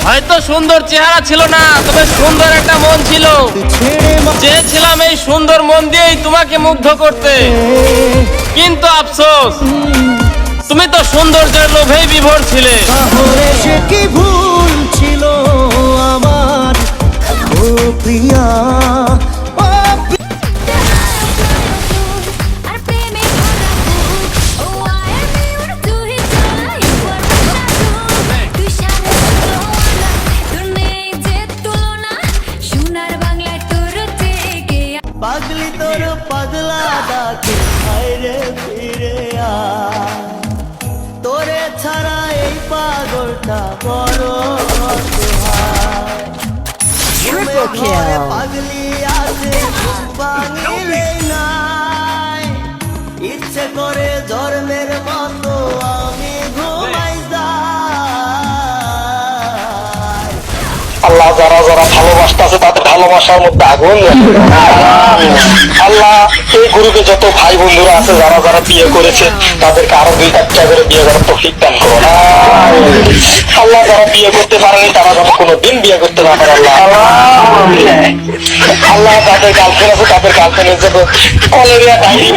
হয়তো সুন্দর চেহারা ছিল না, তবে সুন্দর একটা মন ছিল। চেয়েছিলাম এই সুন্দর মন দিয়েই তোমাকে মুগ্ধ করতে, কিন্তু আফসোস তুমি তো সৌন্দর্যের লোভেই বিভোর ছিলে। সে কি ভুল ছিল আমার ও প্রিয়া। পাগলি তোর পাগলা ডাকে আইরে ফিরে তোরে ছাড়া এই পাগলটা বড় পাগলি আছে বাঙিলে নাই, ইচ্ছে করে জন্মের মতো আমি ঘুমাই যাই। আল্লাহ যারা যারা ভালোবাসতেছে তাদের ভালোবাসার মধ্যে আগুন আল্লাহ এই গ্রুপে যত ভাই বন্ধুরা আছে যারা যারা বিয়ে করেছে তাদেরকে আরো 2-4টা করে বিয়ে করার তৌফিক দান করো না আল্লাহ। যারা বিয়ে করতে পারেনি তারা যেন কোনোদিন বিয়ে করতে না পারে আল্লাহ। আল্লাহ যাদের গার্লফ্রেন্ড আছে তাদের গার্লফ্রেন্ডের জন্য কলেরিয়া ডায়রি